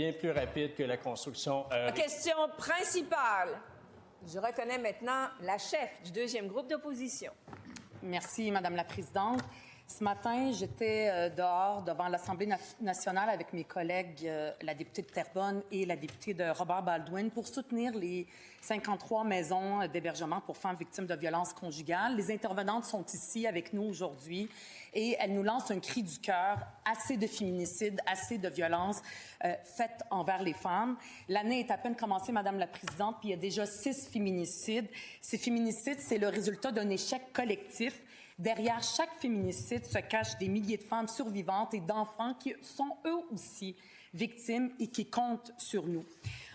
bien plus rapide que la construction. Question principale. Je reconnais maintenant la chef du deuxième groupe d'opposition. Merci, Madame la Présidente. Ce matin, j'étais dehors devant l'Assemblée nationale avec mes collègues, la députée de Terrebonne et la députée de Robert-Baldwin, pour soutenir les 53 maisons d'hébergement pour femmes victimes de violences conjugales. Les intervenantes sont ici avec nous aujourd'hui et elles nous lancent un cri du cœur. Assez de féminicides, assez de violences faites envers les femmes. L'année est à peine commencée, Madame la Présidente, puis il y a déjà 6 féminicides. Ces féminicides, c'est le résultat d'un échec collectif. Derrière chaque féminicide se cachent des milliers de femmes survivantes et d'enfants qui sont eux aussi victimes et qui comptent sur nous.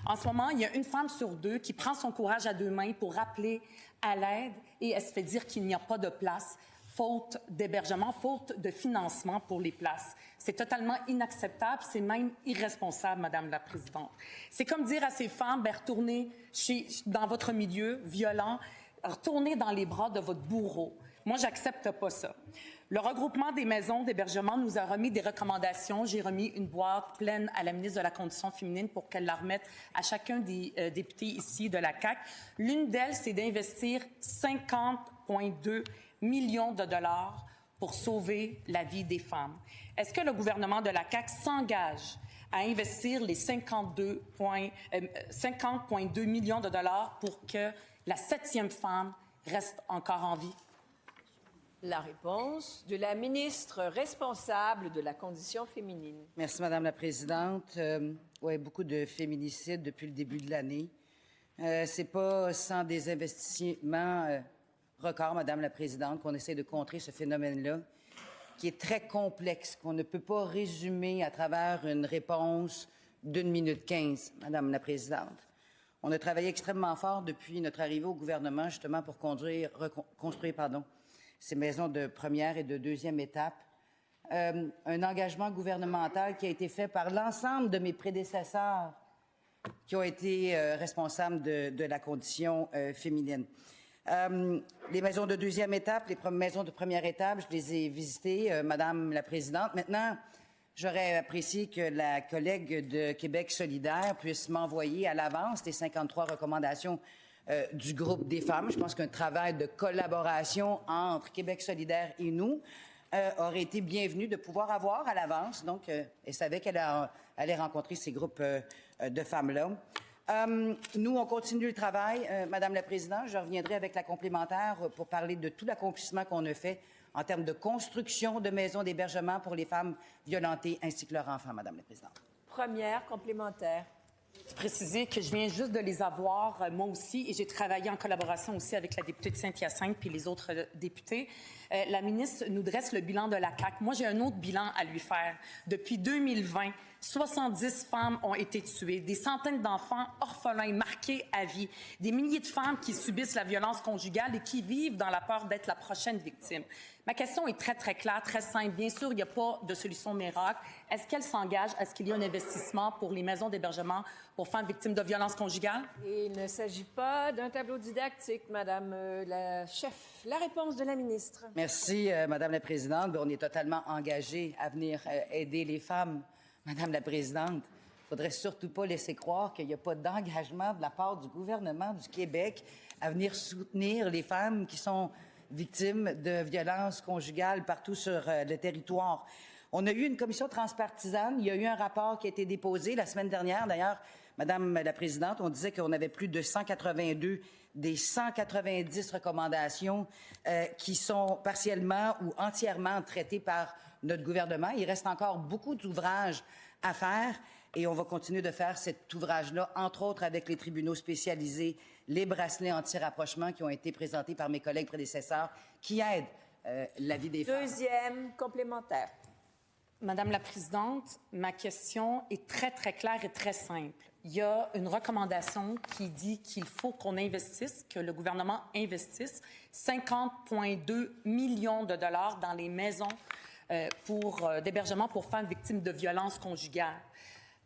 En ce moment, il y a une femme sur 2 qui prend son courage à 2 mains pour rappeler à l'aide et elle se fait dire qu'il n'y a pas de place, faute d'hébergement, faute de financement pour les places. C'est totalement inacceptable, c'est même irresponsable, Madame la Présidente. C'est comme dire à ces femmes, retournez dans votre milieu violent, retournez dans les bras de votre bourreau. Moi, j'accepte pas ça. Le regroupement des maisons d'hébergement nous a remis des recommandations. J'ai remis une boîte pleine à la ministre de la Condition féminine pour qu'elle la remette à chacun des députés ici de la CAQ. L'une d'elles, c'est d'investir 50,2 millions de dollars pour sauver la vie des femmes. Est-ce que le gouvernement de la CAQ s'engage à investir les 50,2 millions de dollars pour que la 7e femme reste encore en vie? La réponse de la ministre responsable de la Condition féminine. Merci, Madame la Présidente. Oui, beaucoup de féminicides depuis le début de l'année. C'est pas sans des investissements records, Madame la Présidente, qu'on essaie de contrer ce phénomène-là, qui est très complexe, qu'on ne peut pas résumer à travers une réponse d'1 minute 15, Madame la Présidente. On a travaillé extrêmement fort depuis notre arrivée au gouvernement, justement, pour construire, ces maisons de première et de deuxième étape. Un engagement gouvernemental qui a été fait par l'ensemble de mes prédécesseurs qui ont été responsables de la condition féminine. Les maisons de deuxième étape, les maisons de première étape, je les ai visitées, Madame la Présidente. Maintenant, j'aurais apprécié que la collègue de Québec solidaire puisse m'envoyer à l'avance les 53 recommandations du groupe des femmes. Je pense qu'un travail de collaboration entre Québec solidaire et nous aurait été bienvenu de pouvoir avoir à l'avance. Donc, elle savait qu'elle allait rencontrer ces groupes de femmes-là. Nous, on continue le travail. Madame la Présidente, je reviendrai avec la complémentaire pour parler de tout l'accomplissement qu'on a fait en termes de construction de maisons d'hébergement pour les femmes violentées ainsi que leurs enfants, Madame la Présidente. Première complémentaire. Préciser que je viens juste de les avoir, moi aussi, et j'ai travaillé en collaboration aussi avec la députée de Saint-Hyacinthe puis les autres députés. La ministre nous dresse le bilan de la CAQ. Moi, j'ai un autre bilan à lui faire. Depuis 2020, 70 femmes ont été tuées, des centaines d'enfants orphelins marqués à vie, des milliers de femmes qui subissent la violence conjugale et qui vivent dans la peur d'être la prochaine victime. Ma question est très, très claire, très simple. Bien sûr, il n'y a pas de solution miracle. Est-ce qu'elle s'engage? Est-ce qu'il y a un investissement pour les maisons d'hébergement pour femmes victimes de violences conjugales? Et il ne s'agit pas d'un tableau didactique, Madame la chef. La réponse de la ministre. Merci, Madame la Présidente. On est totalement engagés à venir aider les femmes, Madame la Présidente. Il ne faudrait surtout pas laisser croire qu'il n'y a pas d'engagement de la part du gouvernement du Québec à venir soutenir les femmes qui sont victimes de violences conjugales partout sur le territoire. On a eu une commission transpartisane. Il y a eu un rapport qui a été déposé la semaine dernière. D'ailleurs, Madame la Présidente, on disait qu'on avait plus de 182 des 190 recommandations qui sont partiellement ou entièrement traitées par notre gouvernement. Il reste encore beaucoup d'ouvrages à faire et on va continuer de faire cet ouvrage-là, entre autres avec les tribunaux spécialisés, les bracelets anti-rapprochement qui ont été présentés par mes collègues prédécesseurs, qui aident la vie des femmes. Deuxième complémentaire. Madame la Présidente, ma question est très, très claire et très simple. Il y a une recommandation qui dit qu'il faut qu'on investisse, que le gouvernement investisse 50,2 millions de dollars dans les maisons d'hébergement pour femmes victimes de violences conjugales.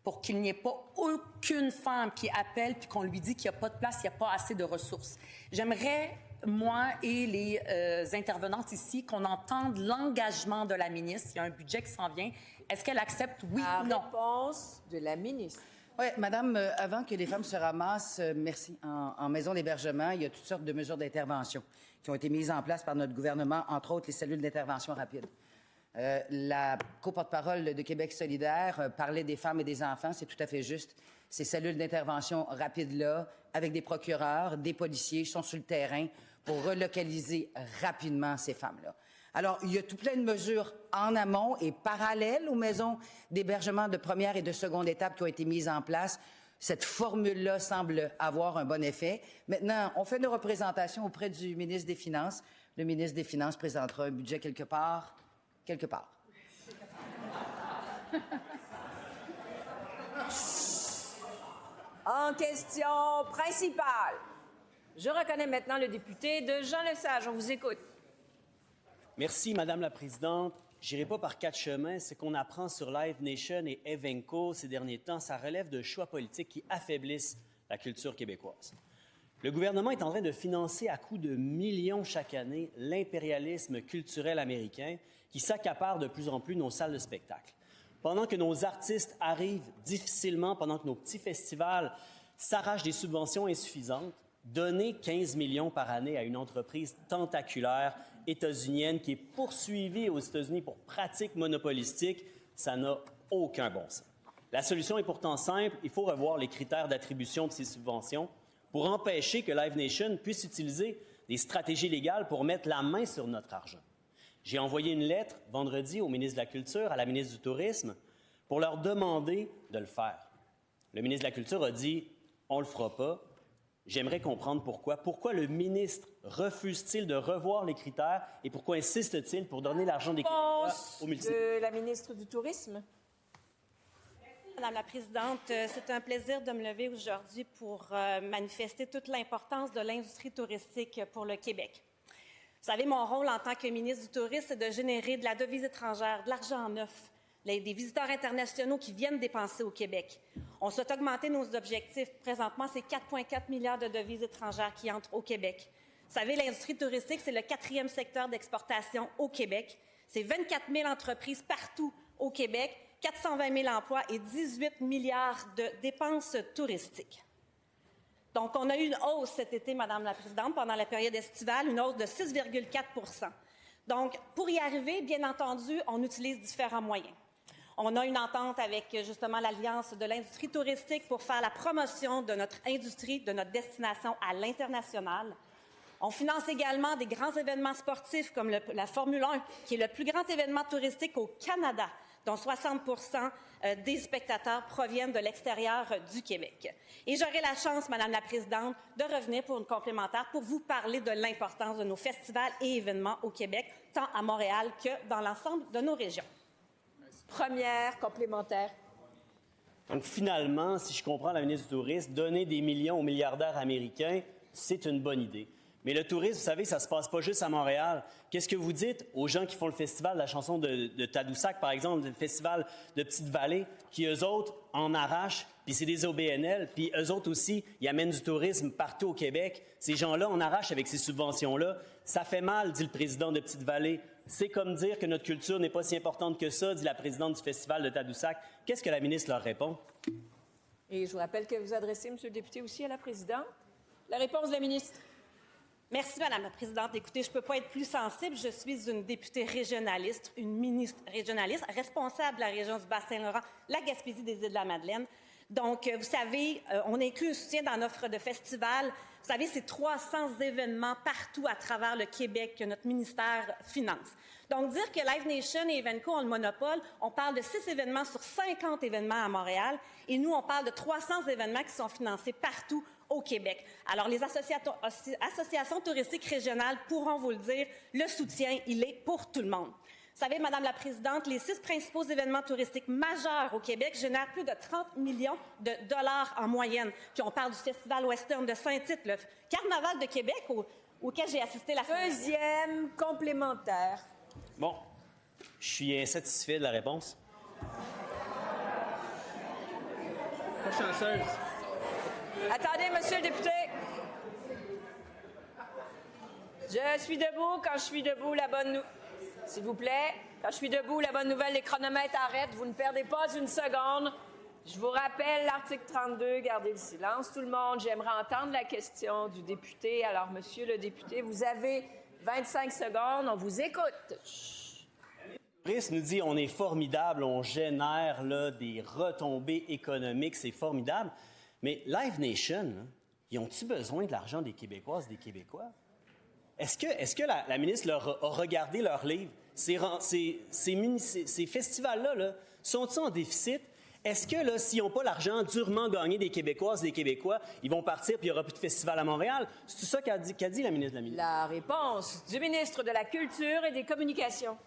pour qu'il n'y ait pas aucune femme qui appelle puis qu'on lui dit qu'il n'y a pas de place, qu'il n'y a pas assez de ressources. J'aimerais, moi et les intervenantes ici, qu'on entende l'engagement de la ministre. Il y a un budget qui s'en vient. Est-ce qu'elle accepte, oui ou non? Réponse de la ministre. Oui, madame, avant que les femmes se ramassent, merci, en maison d'hébergement, il y a toutes sortes de mesures d'intervention qui ont été mises en place par notre gouvernement, entre autres les cellules d'intervention rapide. La co-porte-parole de Québec solidaire parlait des femmes et des enfants, c'est tout à fait juste. Ces cellules d'intervention rapide-là, avec des procureurs, des policiers, sont sur le terrain pour relocaliser rapidement ces femmes-là. Alors, il y a tout plein de mesures en amont et parallèles aux maisons d'hébergement de première et de seconde étape qui ont été mises en place. Cette formule-là semble avoir un bon effet. Maintenant, on fait nos représentations auprès du ministre des Finances. Le ministre des Finances présentera un budget quelque part. En question principale. Je reconnais maintenant le député de Jean Lesage. On vous écoute. Merci, Madame la Présidente. J'irai pas par quatre chemins. Ce qu'on apprend sur Live Nation et Evenco ces derniers temps, ça relève de choix politiques qui affaiblissent la culture québécoise. Le gouvernement est en train de financer à coups de millions chaque année l'impérialisme culturel américain qui s'accapare de plus en plus nos salles de spectacle. Pendant que nos artistes arrivent difficilement, pendant que nos petits festivals s'arrachent des subventions insuffisantes, donner 15 millions par année à une entreprise tentaculaire états-unienne qui est poursuivie aux États-Unis pour pratiques monopolistiques, ça n'a aucun bon sens. La solution est pourtant simple, il faut revoir les critères d'attribution de ces subventions pour empêcher que Live Nation puisse utiliser des stratégies légales pour mettre la main sur notre argent. J'ai envoyé une lettre vendredi au ministre de la Culture, à la ministre du Tourisme, pour leur demander de le faire. Le ministre de la Culture a dit « on le fera pas ». J'aimerais comprendre pourquoi. Pourquoi le ministre refuse-t-il de revoir les critères et pourquoi insiste-t-il pour donner l'argent des Québécois aux multinationales? De la ministre du Tourisme. Madame la Présidente, c'est un plaisir de me lever aujourd'hui pour manifester toute l'importance de l'industrie touristique pour le Québec. Vous savez, mon rôle en tant que ministre du Tourisme, c'est de générer de la devise étrangère, de l'argent neuf, des visiteurs internationaux qui viennent dépenser au Québec. On souhaite augmenter nos objectifs. Présentement, c'est 4,4 milliards de devises étrangères qui entrent au Québec. Vous savez, l'industrie touristique, c'est le 4e secteur d'exportation au Québec. C'est 24 000 entreprises partout au Québec, 420 000 emplois et 18 milliards de dépenses touristiques. Donc, on a eu une hausse cet été, Madame la Présidente, pendant la période estivale, une hausse de 6,4 %. Donc, pour y arriver, bien entendu, on utilise différents moyens. On a une entente avec, justement, l'Alliance de l'industrie touristique pour faire la promotion de notre industrie, de notre destination à l'international. On finance également des grands événements sportifs comme la Formule 1, qui est le plus grand événement touristique au Canada, dont 60 % des spectateurs proviennent de l'extérieur du Québec. Et j'aurai la chance, Madame la Présidente, de revenir pour une complémentaire pour vous parler de l'importance de nos festivals et événements au Québec, tant à Montréal que dans l'ensemble de nos régions. Première complémentaire. Donc, finalement, si je comprends la ministre du Tourisme, donner des millions aux milliardaires américains, c'est une bonne idée. Mais le tourisme, vous savez, ça ne se passe pas juste à Montréal. Qu'est-ce que vous dites aux gens qui font le festival de la chanson de Tadoussac, par exemple, le festival de Petite-Vallée, qui, eux autres, en arrachent, puis c'est des OBNL, puis eux autres aussi, ils amènent du tourisme partout au Québec. Ces gens-là, on arrache avec ces subventions-là. Ça fait mal, dit le président de Petite-Vallée. C'est comme dire que notre culture n'est pas si importante que ça, dit la présidente du festival de Tadoussac. Qu'est-ce que la ministre leur répond? Et je vous rappelle que vous adressez, Monsieur le député, aussi à la présidente. La réponse de la ministre. Merci, Madame la Présidente. Écoutez, je ne peux pas être plus sensible. Je suis une députée régionaliste, une ministre régionaliste, responsable de la région du Bas-Saint-Laurent, la Gaspésie des Îles-de-la-Madeleine. Donc, vous savez, on inclut un soutien dans l'offre de festival. Vous savez, c'est 300 événements partout à travers le Québec que notre ministère finance. Donc, dire que Live Nation et Evenco ont le monopole, on parle de 6 événements sur 50 événements à Montréal, et nous, on parle de 300 événements qui sont financés partout au Québec. Alors, les associations touristiques régionales pourront vous le dire, le soutien, il est pour tout le monde. Vous savez, Madame la Présidente, les 6 principaux événements touristiques majeurs au Québec génèrent plus de 30 millions de dollars en moyenne. Puis on parle du Festival Western de Saint-Tite, le Carnaval de Québec, auquel j'ai assisté la semaine dernière. Deuxième complémentaire. Bon, je suis insatisfait de la réponse. Pas chanceuse. Attendez, monsieur le député. Je suis debout. Quand je suis debout, la bonne nouvelle... S'il vous plaît. Quand je suis debout, la bonne nouvelle, les chronomètres arrêtent. Vous ne perdez pas une seconde. Je vous rappelle l'article 32. Gardez le silence, tout le monde. J'aimerais entendre la question du député. Alors, monsieur le député, vous avez 25 secondes. On vous écoute. Brice nous dit on est formidable, on génère là, des retombées économiques, c'est formidable. Mais Live Nation, là, ils ont-ils besoin de l'argent des Québécoises, des Québécois? Est-ce que la ministre leur a regardé leurs livres? Ces festivals-là, là, sont-ils en déficit? Est-ce que là, s'ils n'ont pas l'argent durement gagné des Québécoises, des Québécois, ils vont partir puis il n'y aura plus de festival à Montréal? C'est ça qu'a dit la ministre de la Ministre? La réponse du ministre de la Culture et des Communications.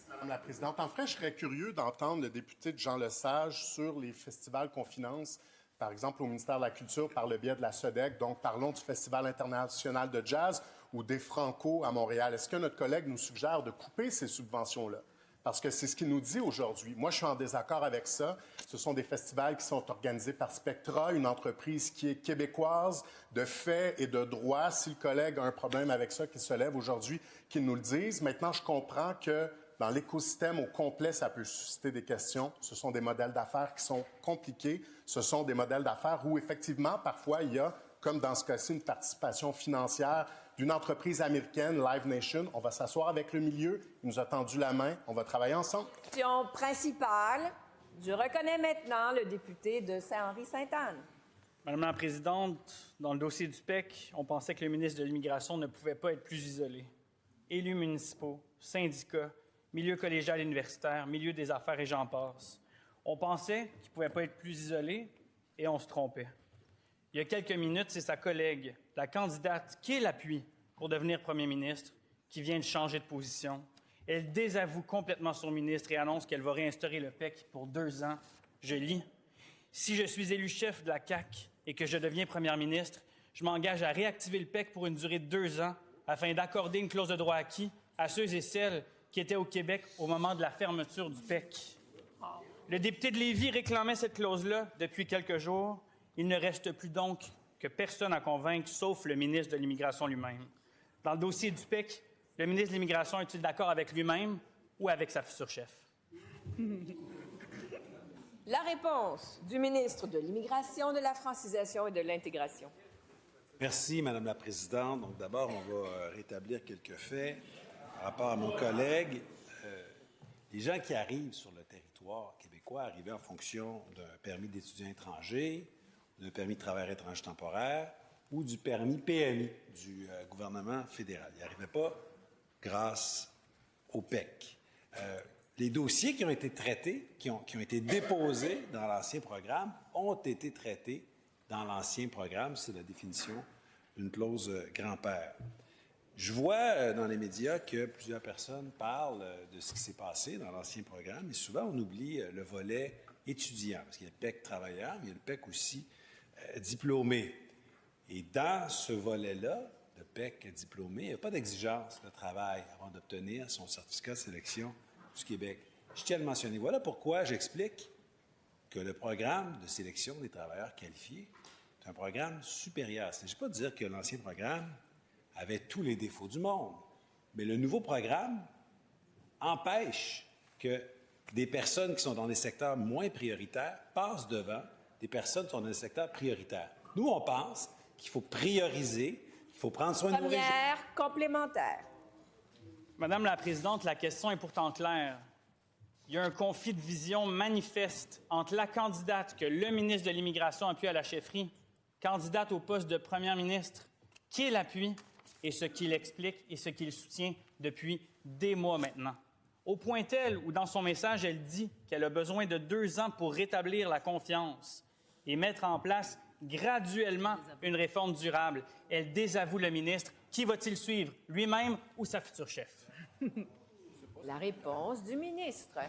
Madame la Présidente, en fait, je serais curieux d'entendre le député de Jean Lesage sur les festivals qu'on finance, par exemple au ministère de la Culture par le biais de la SODEC. Donc, parlons du Festival international de jazz ou des Franco à Montréal. Est-ce que notre collègue nous suggère de couper ces subventions-là? Parce que c'est ce qu'il nous dit aujourd'hui. Moi, je suis en désaccord avec ça. Ce sont des festivals qui sont organisés par Spectra, une entreprise qui est québécoise de fait et de droit. Si le collègue a un problème avec ça, qu'il se lève aujourd'hui, qu'il nous le dise. Maintenant, je comprends que dans l'écosystème au complet, ça peut susciter des questions. Ce sont des modèles d'affaires qui sont compliqués. Ce sont des modèles d'affaires où, effectivement, parfois, il y a, comme dans ce cas-ci, une participation financière d'une entreprise américaine, Live Nation. On va s'asseoir avec le milieu. Il nous a tendu la main. On va travailler ensemble. Question principale. Je reconnais maintenant le député de Saint-Henri-Sainte-Anne. Madame la Présidente, dans le dossier du PEC, on pensait que le ministre de l'Immigration ne pouvait pas être plus isolé. Élus municipaux, syndicats, milieu collégial et universitaire, milieu des affaires et j'en passe. On pensait qu'il ne pouvait pas être plus isolé et on se trompait. Il y a quelques minutes, c'est sa collègue, la candidate qui l'appuie pour devenir premier ministre, qui vient de changer de position. Elle désavoue complètement son ministre et annonce qu'elle va réinstaurer le PEC pour 2 ans. Je lis. « Si je suis élu chef de la CAQ et que je deviens première ministre, je m'engage à réactiver le PEC pour une durée de 2 ans afin d'accorder une clause de droit acquis à ceux et celles qui étaient au Québec au moment de la fermeture du PEC. » Le député de Lévis réclamait cette clause-là depuis quelques jours. Il ne reste plus donc que personne à convaincre, sauf le ministre de l'Immigration lui-même. Dans le dossier du PEC, le ministre de l'Immigration est-il d'accord avec lui-même ou avec sa future chef? La réponse du ministre de l'Immigration, de la Francisation et de l'Intégration. Merci, Madame la Présidente. Donc, d'abord, on va rétablir quelques faits par rapport à mon collègue. Les gens qui arrivent sur le territoire québécois arrivaient en fonction d'un permis d'étudiant étranger, d'un permis de travailleur étranger temporaire ou du permis PMI du gouvernement fédéral. Ils n'arrivaient pas grâce au PEC. Les dossiers qui ont été traités, qui ont été déposés dans l'ancien programme, ont été traités dans l'ancien programme. C'est la définition d'une clause grand-père. Je vois dans les médias que plusieurs personnes parlent de ce qui s'est passé dans l'ancien programme et souvent on oublie le volet étudiant, parce qu'il y a le PEC travailleur, mais il y a le PEC aussi diplômé. Et dans ce volet-là, de PEC diplômé, il n'y a pas d'exigence de travail avant d'obtenir son certificat de sélection du Québec. Je tiens à le mentionner. Voilà pourquoi j'explique que le programme de sélection des travailleurs qualifiés est un programme supérieur. Il ne s'agit pas de dire que l'ancien programme avait tous les défauts du monde, mais le nouveau programme empêche que des personnes qui sont dans des secteurs moins prioritaires passent devant des personnes qui sont dans des secteurs prioritaires. Nous, on pense qu'il faut prioriser, qu'il faut prendre soin de nos régions. Première complémentaire. Madame la Présidente, la question est pourtant claire. Il y a un conflit de vision manifeste entre la candidate que le ministre de l'Immigration appuie à la chefferie, candidate au poste de première ministre, qui l'appuie, et ce qu'il explique et ce qu'il soutient depuis des mois maintenant. Au point tel où, dans son message, elle dit qu'elle a besoin de 2 ans pour rétablir la confiance et mettre en place graduellement une réforme durable. Elle désavoue le ministre. Qui va-t-il suivre, lui-même ou sa future chef? La réponse du ministre.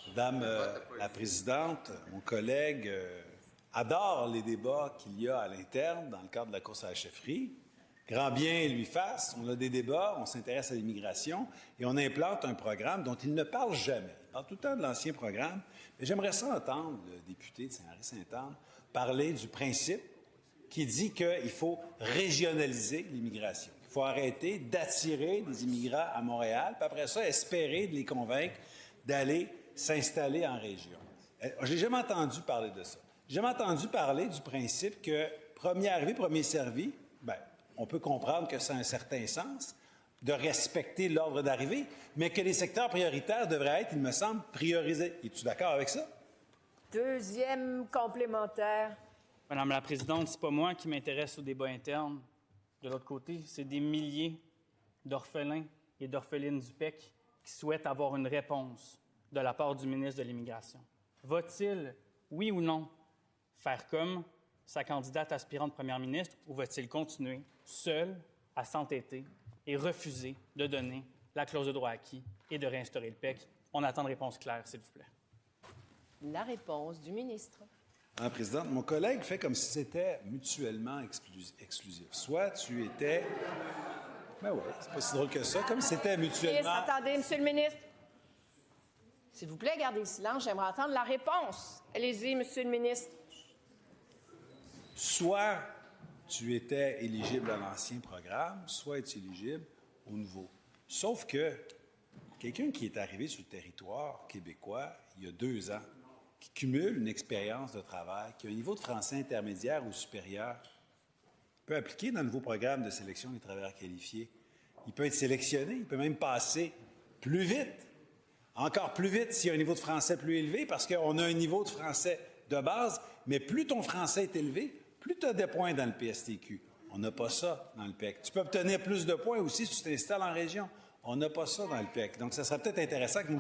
Madame la Présidente, mon collègue adore les débats qu'il y a à l'interne dans le cadre de la course à la chefferie. Grand bien lui fasse. On a des débats, on s'intéresse à l'immigration et on implante un programme dont il ne parle jamais. Il parle tout le temps de l'ancien programme, mais j'aimerais ça entendre le député de Saint-Henri-Sainte-Anne parler du principe qui dit qu'il faut régionaliser l'immigration. Il faut arrêter d'attirer des immigrants à Montréal, puis après ça, espérer de les convaincre d'aller s'installer en région. J'ai jamais entendu parler de ça. J'ai jamais entendu parler du principe que premier arrivé, premier servi, bien, on peut comprendre que ça a un certain sens de respecter l'ordre d'arrivée, mais que les secteurs prioritaires devraient être, il me semble, priorisés. Es-tu d'accord avec ça? Deuxième complémentaire. Madame la Présidente, c'est pas moi qui m'intéresse au débat interne. De l'autre côté, c'est des milliers d'orphelins et d'orphelines du PEC qui souhaitent avoir une réponse de la part du ministre de l'Immigration. Va-t-il, oui ou non, faire comme sa candidate aspirante première ministre ou va-t-il continuer seul à s'entêter et refuser de donner la clause de droit acquis et de réinstaurer le PEC? On attend de réponse claire, s'il vous plaît. La réponse du ministre. Madame la Présidente, mon collègue fait comme si c'était mutuellement exclusif. Soit tu étais... Ben oui, c'est pas si drôle que ça, comme si c'était mutuellement... Attendez, Monsieur le ministre. S'il vous plaît, gardez le silence. J'aimerais entendre la réponse. Allez-y, Monsieur le ministre. Soit tu étais éligible à l'ancien programme, soit tu es éligible au nouveau. Sauf que quelqu'un qui est arrivé sur le territoire québécois il y a 2 ans, qui cumule une expérience de travail, qui a un niveau de français intermédiaire ou supérieur, peut appliquer dans le nouveau programme de sélection des travailleurs qualifiés. Il peut être sélectionné, il peut même passer plus vite, encore plus vite s'il y a un niveau de français plus élevé, parce qu'on a un niveau de français de base, mais plus ton français est élevé, plus tu as des points dans le PSTQ. On n'a pas ça dans le PEC. Tu peux obtenir plus de points aussi si tu t'installes en région. On n'a pas ça dans le PEC. Donc, ça serait peut-être intéressant que nous